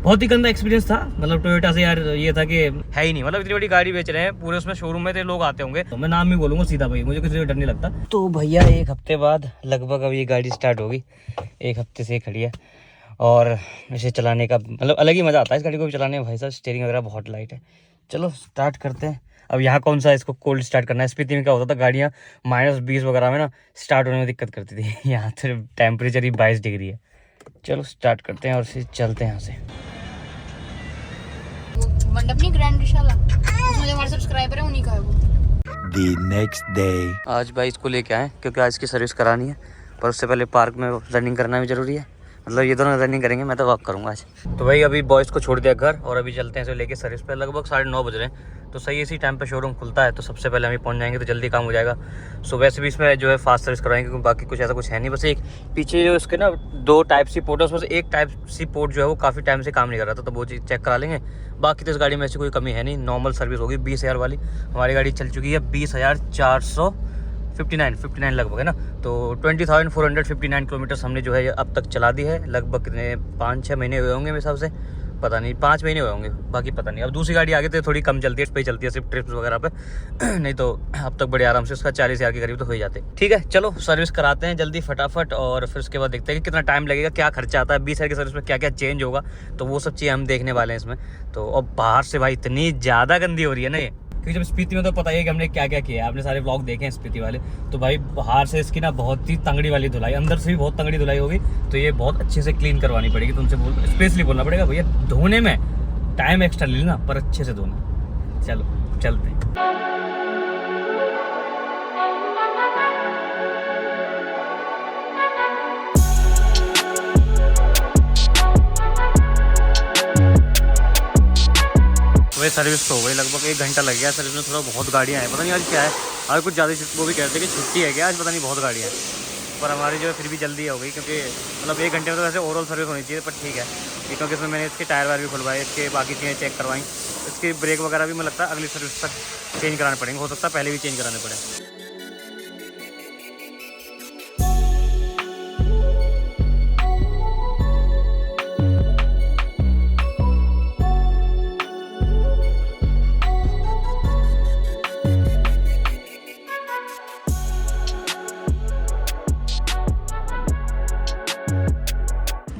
बहुत ही गंदा एक्सपीरियंस था। मतलब टोयोटा से यार ये था कि है ही नहीं, मतलब इतनी बड़ी गाड़ी बेच रहे हैं पूरे, उसमें शोरूम में तो लोग आते होंगे, तो मैं नाम ही बोलूँगा सीधा भाई, मुझे किसी से डर नहीं लगता। तो भैया 1 हफ्ते बाद लगभग अब ये गाड़ी स्टार्ट होगी, 1 हफ्ते से खड़ी है और इसे चलाने का मतलब अलग ही मज़ा आता है इस गाड़ी को भी चलाने में भाई साहब। स्टीयरिंग वगैरह बहुत लाइट है। चलो स्टार्ट करते हैं। अब यहाँ कौन सा इसको कोल्ड स्टार्ट करना है, स्पीति में क्या होता था गाड़ियाँ -20 वगैरह में ना स्टार्ट होने में दिक्कत करती थी, यहाँ तो टेम्परेचर ही 22 डिग्री है। चलो स्टार्ट करते हैं और फिर चलते हैं यहाँ से। मंडप नहीं ग्रैंड विशाला, उसमें हमारे सब्सक्राइबर है उन्हीं का है वो। The next day. आज भाई इसको लेके आए क्योंकि आज की सर्विस करानी है, पर उससे पहले पार्क में रनिंग करना भी ज़रूरी है। मतलब ये दोनों रनिंग करेंगे, मैं तो वॉक करूँगा आज। तो भाई अभी बॉयज़ को छोड़ दिया घर और अभी चलते हैं इसे लेके सर्विस पे। लगभग 9:30 बज रहे हैं, तो सही इसी टाइम पे शोरूम खुलता है, तो सबसे पहले हम पहुंच जाएंगे तो जल्दी काम हो जाएगा। सुबह से भी इसमें जो है फास्ट सर्विस करवाएंगे क्योंकि बाकी कुछ ऐसा कुछ है नहीं। बस एक पीछे जो इसके ना 2 टाइप सी पोर्ट है, उसमें से एक टाइप सी पोर्ट जो है वो काफ़ी टाइम से काम नहीं कर रहा था, तो वो चीज़ चेक करा लेंगे। बाकी तो इस गाड़ी में ऐसी कोई कमी है नहीं, नॉर्मल सर्विस होगी। 20,000 वाली हमारी गाड़ी चल चुकी है, 20,459 लगभग है ना। तो 20,459 किलोमीटर हमने जो है अब तक चला दी है। लगभग कितने 5-6 महीने हुए होंगे मेरे हिसाब से, पता नहीं 5 महीने हुए होंगे, बाकी पता नहीं। अब दूसरी गाड़ी आगे तो थोड़ी कम चलती है, इस पे ही चलती है सिर्फ ट्रिप्स वगैरह पे, नहीं तो अब तक बड़े आराम से उसका 40,000 के करीब तो हो ही जाते। ठीक है चलो सर्विस कराते हैं जल्दी फटाफट, और फिर उसके बाद देखते हैं कि कितना टाइम लगेगा, क्या खर्चा आता है 20,000 की सर्विस में, क्या क्या चेंज होगा, तो वो सब चीज़ें हम देखने वाले हैं इसमें। तो अब बाहर से भाई इतनी ज़्यादा गंदी हो रही है ना ये, क्योंकि जब स्पीति में तो पता ही है कि हमने क्या क्या किया है, आपने सारे व्लॉग देखे हैं स्पीति वाले। तो भाई बाहर से इसकी ना बहुत ही तंगड़ी वाली धुलाई, अंदर से भी बहुत तंगड़ी धुलाई होगी, तो ये बहुत अच्छे से क्लीन करवानी पड़ेगी। तुमसे स्पेशली बोलना पड़ेगा भैया, धोने में टाइम एक्स्ट्रा ले लेना पर अच्छे से धोना। चलो चलते हैं। वही सर्विस तो हो गई, लगभग 1 घंटा लग गया सर्विस में। थोड़ा बहुत गाड़ियाँ हैं, पता नहीं आज क्या है, आज कुछ ज़्यादा। वो भी कहते हैं कि छुट्टी है क्या आज, पता नहीं बहुत गाड़ियाँ हैं, पर हमारी जो है फिर भी जल्दी हो गई क्योंकि मतलब 1 घंटे में तो वैसे ओवरऑल सर्विस होनी चाहिए, पर ठीक है। क्योंकि इसमें मैंने इसके टायर वायर भी खुलवाए, इसके बाकी चीज़ें चेक करवाई, इसकी ब्रेक वगैरह भी मुझे लगता है अगली सर्विस तक चेंज कराने पड़ेंगे, हो सकता है पहले भी चेंज कराने पड़े।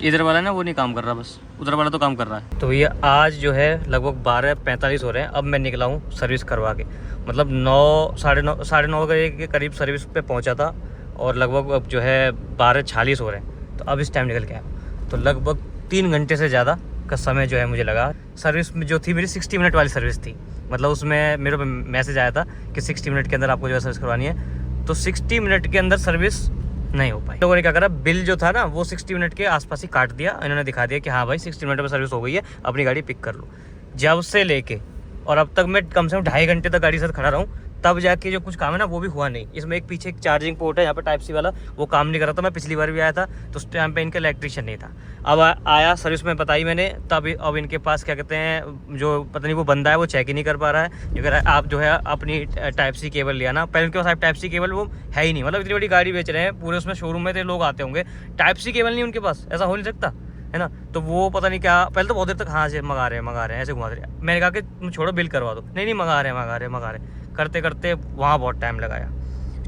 इधर वाला ना वो नहीं काम कर रहा, बस उधर वाला तो काम कर रहा है। तो भैया आज जो है लगभग 12:45 हो रहे हैं, अब मैं निकला हूँ सर्विस करवा के। मतलब 9 साढ़े 9 के करीब सर्विस पे पहुँचा था और लगभग अब जो है 12:46 हो रहे हैं, तो अब इस टाइम निकल के आया। तो लगभग 3 घंटे से ज़्यादा का समय जो है मुझे लगा। सर्विस में जो थी मेरी 60 मिनट वाली सर्विस थी, मतलब उसमें मेरे पे मैसेज आया था कि 60 मिनट के अंदर आपको जो है सर्विस करवानी है, तो 60 मिनट के अंदर सर्विस नहीं हो पाई। लोगों ने क्या करा, बिल जो था ना वो 60 मिनट के आसपास ही काट दिया, इन्होंने दिखा दिया कि हाँ भाई 60 मिनट में सर्विस हो गई है, अपनी गाड़ी पिक कर लो। जब से लेके और अब तक मैं कम से कम 2.5 घंटे तक गाड़ी के साथ खड़ा रहा हूँ, तब जाके जो कुछ काम है ना वो भी हुआ नहीं। इसमें एक पीछे एक चार्जिंग पोर्ट है यहाँ पर टाइप सी वाला, वो काम नहीं कर रहा था। मैं पिछली बार भी आया था तो उस टाइम पे इनका इलेक्ट्रिशियन नहीं था। अब आया सर्विस में बताई मैंने, तब अब इनके पास क्या कहते हैं जो पता नहीं वो बंदा है वो चेक ही नहीं कर पा रहा है। अगर आप जो है अपनी टाइप सी केबल लिया ना, पहले उनके पास टाइप सी केबल वो है ही नहीं। मतलब इतनी बड़ी गाड़ी बेच रहे हैं पूरे, उसमें शोरूम में तो लोग आते होंगे, टाइप सी केबल नहीं उनके पास, ऐसा हो नहीं सकता है ना। तो वो पता नहीं क्या, पहले तो बहुत देर तक हाँ से मंगा रहे हैं ऐसे घुमा रहे। मैंने कहा कि तुम छोड़ो बिल करवा दो, नहीं मंगा रहे करते करते वहाँ बहुत टाइम लगाया।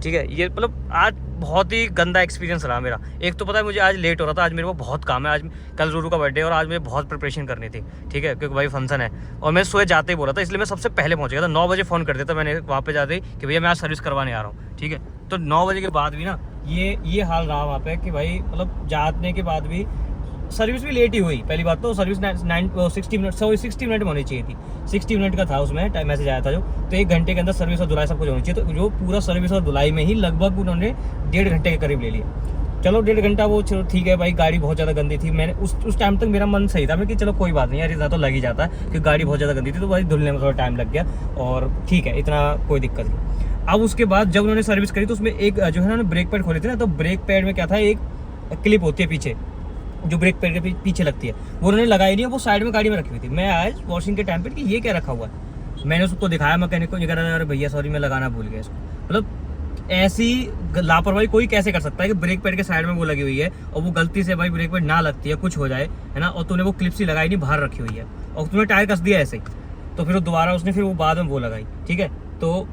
ठीक है, ये मतलब आज बहुत ही गंदा एक्सपीरियंस रहा मेरा। एक तो पता है मुझे आज लेट हो रहा था, आज मेरे को बहुत काम है, आज कल रूरू का बर्थडे और आज मुझे बहुत प्रिपरेशन करनी थी। ठीक है, क्योंकि भाई फंक्शन है और मैं सोए जाते ही बोला था, इसलिए मैं सबसे पहले पहुँच गया था। 9 बजे फ़ोन कर दिया था मैंने वहाँ पे जाते ही कि भैया मैं आज सर्विस करवाने आ रहा हूँ। ठीक है, तो 9 बजे के बाद भी ना ये हाल रहा वहाँ पे कि भाई मतलब जाने के बाद भी सर्विस भी लेट ही हुई। पहली बात तो सर्विस 60 मिनट में होनी चाहिए थी, 60 मिनट का था उसमें टाइम मैसेज आया था जो, तो 1 घंटे के अंदर सर्विस और धुलाई सब कुछ होनी चाहिए। तो जो पूरा सर्विस और धुलाई में ही लगभग उन्होंने 1.5 घंटे के करीब ले लिया। चलो 1.5 घंटा वो चलो ठीक है भाई, गाड़ी बहुत ज़्यादा गंदी थी। मैंने उस टाइम तक मेरा मन सही था, मैं कि चलो कोई बात नहीं यार, इतना तो लग ही जाता है क्योंकि गाड़ी बहुत ज़्यादा गंदी थी, तो भाई धुलने में थोड़ा टाइम लग गया और ठीक है, इतना कोई दिक्कत नहीं। अब उसके बाद जब उन्होंने सर्विस करी तो उसमें एक जो है ना ब्रेक पैड खोले थे ना, तो ब्रेक पैड में क्या था, एक क्लिप होती है पीछे जो ब्रेक पैड के पीछे लगती है, वो उन्होंने लगाई नहीं, वो साइड में गाड़ी में रखी हुई थी। मैं आज वॉशिंग के टाइम पे कि ये क्या रखा हुआ है, मैंने उसको दिखाया मैकेनिक को, ये कह रहा है अरे भैया सॉरी मैं लगाना भूल गया इसको। मतलब ऐसी लापरवाही कोई कैसे कर सकता है कि ब्रेक पैड के साइड में वो लगी हुई है और वो गलती से भाई ब्रेक पैड ना लगती है, कुछ हो जाए, है ना, और तूने वो क्लिप्स ही लगाई नहीं, बाहर रखी हुई है और तूने टायर कस दिया ऐसे ही, तो फिर वो दोबारा उसने फिर वो बाद में वो लगाई, ठीक है। तो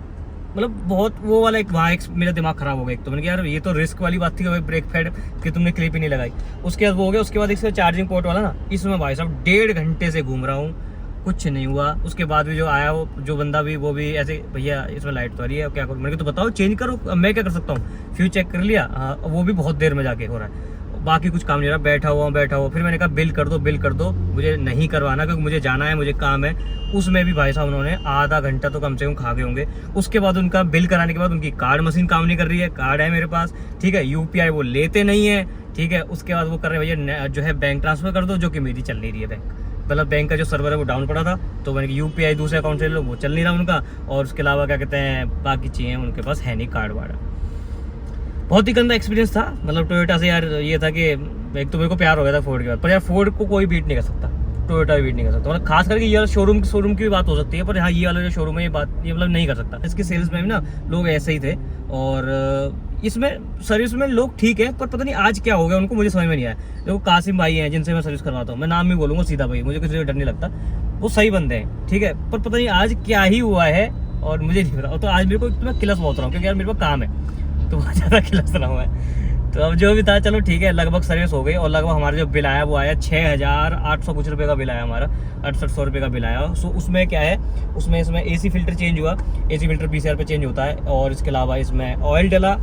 मतलब बहुत वो वाला एक वहाँ एक मेरा दिमाग खराब हो गया। एक तो मैंने कहा यार ये तो रिस्क वाली बात थी कि भाई ब्रेक पैड कि तुमने क्लिप ही नहीं लगाई। उसके बाद वो हो गया, उसके बाद इसका चार्जिंग पोर्ट वाला ना, इसमें भाई साहब 1.5 घंटे से घूम रहा हूँ, कुछ नहीं हुआ। उसके बाद भी जो आया वो जो बंदा भी वो भी ऐसे, भैया इसमें लाइट तो आ रही है, क्या करूँ, मैंने कहा तो बताओ चेंज करो, अब मैं क्या कर सकता हूँ, फ्यूज चेक कर लिया, हाँ वो भी बहुत देर में जाके हो रहा है, बाकी कुछ काम नहीं रहा, बैठा हुआ। फिर मैंने कहा बिल कर दो, मुझे नहीं करवाना क्योंकि मुझे जाना है, मुझे काम है। उसमें भी भाई साहब उन्होंने आधा घंटा तो कम से कम खा गए होंगे। उसके बाद उनका बिल कराने के बाद उनकी कार्ड मशीन काम नहीं कर रही है, कार्ड है मेरे पास, ठीक है, UPI वो लेते नहीं है, ठीक है। उसके बाद वो कर रहे हैं भैया जो है बैंक ट्रांसफर कर दो, जो कि मेरी चल नहीं रही है बैंक, मतलब बैंक का जो सर्वर है वो डाउन पड़ा था, तो मैंने UPI दूसरे अकाउंट से ले लो, वो चल नहीं रहा उनका। और उसके अलावा क्या कहते हैं बाकी चीज़ें उनके पास है नहीं, कार्ड वार्ड। बहुत ही गंदा एक्सपीरियंस था। मतलब टोयोटा से यार ये था कि एक तो मेरे को प्यार हो गया था फोर्ड के बाद, पर यार फोर्ड को कोई बीट नहीं कर सकता, टोयोटा भी बीट नहीं कर सकता। मतलब खास करके ये वाला शोरूम की भी बात हो सकती है, पर हाँ ये वाला जो शोरूम है ये मतलब नहीं कर सकता। इसके सेल्स में भी ना लोग ऐसे ही थे, और इसमें सर्विस में लोग ठीक है, पर पता नहीं आज क्या हो गया उनको, मुझे समझ में नहीं आया। देखो कासिम भाई हैं जिनसे मैं सर्विस करवाता हूँ, मैं नाम भी बोलूँगा सीधा भाई, मुझे किसी से डर नहीं लगता, वो सही बंदे हैं, ठीक है, पर पता नहीं आज क्या ही हुआ है और मुझे नहीं पता। तो आज मेरे को मैं किलस बहुत रहा हूँ क्योंकि यार मेरे पास काम है, तो बहुत ज़्यादा खिलस रहा हूँ मैं। तो अब जो भी था चलो ठीक है, लगभग सर्विस हो गई और लगभग हमारा जो बिल आया वो आया 6,800 कुछ रुपये का बिल आया हमारा, 6800 रुपये का बिल आया। सो उसमें क्या है, उसमें इसमें AC फिल्टर चेंज हुआ, AC फिल्टर PCR पे चेंज होता है, और इसके अलावा इसमें ऑयल डला,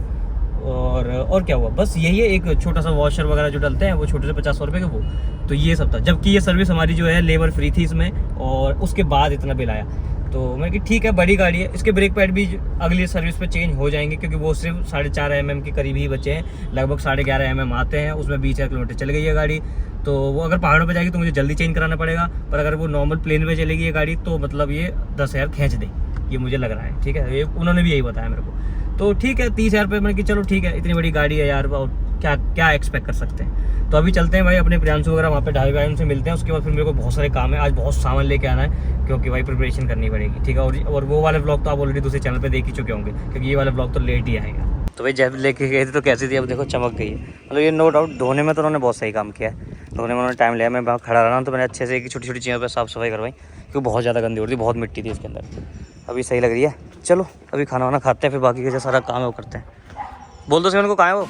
और क्या हुआ, बस यही है, एक छोटा सा वॉशर वगैरह जो डलते हैं वो छोटे से 50 रुपये के वो, तो ये सब था। जबकि ये सर्विस हमारी जो है लेबर फ्री थी इसमें, और उसके बाद इतना बिल आया। तो मैंने कहा ठीक है, बड़ी गाड़ी है, इसके ब्रेक पैड भी अगली सर्विस पे चेंज हो जाएंगे क्योंकि वो सिर्फ 4.5 mm के करीब ही बचे हैं, लगभग 11.5 mm आते हैं, उसमें 20 किलोमीटर चल गई है गाड़ी। तो वो अगर पहाड़ों पे जाएगी तो मुझे जल्दी चेंज कराना पड़ेगा, पर अगर वो नॉर्मल प्लेन पे चलेगी ये गाड़ी तो मतलब ये 10,000 खींच दे, ये मुझे लग रहा है, ठीक है, ये उन्होंने भी यही बताया मेरे को। तो ठीक है 30,000 रुपये, मैंने कि चलो ठीक है, इतनी बड़ी गाड़ी है यार, और क्या एक्सपेक्ट कर सकते हैं। तो अभी चलते हैं भाई अपने प्रियांशु वगैरह वहाँ पे ढाई भाई उनसे मिलते हैं। उसके बाद फिर मेरे को बहुत सारे काम है, आज बहुत सामान लेके आना है क्योंकि भाई प्रिपरेशन करनी पड़ेगी, ठीक है। और वो वाले ब्लॉग तो आप ऑलरेडी दूसरे चैनल पे देख ही चुके होंगे क्योंकि ये वाला ब्लॉग तो लेट ही आएगा। तो भाई जब लेके गए थे तो कैसी थी, अब देखो चमक गई है। मतलब ये नो डाउट धोने में तो उन्होंने बहुत सही काम किया है, धोने में उन्होंने टाइम लिया। मैं वहाँ खड़ा रहा तो मैंने अच्छे से छोटी छोटी चीज़ों पर साफ़ सफाई करवाई क्योंकि बहुत ज़्यादा गंदी हो रही थी, बहुत मिट्टी थी इसके अंदर। अभी सही लग रही है। चलो अभी खाना वाना खाते हैं, फिर बाकी का जो सारा काम है वो करते हैं। बोल दो से उनको कहाँ है वो।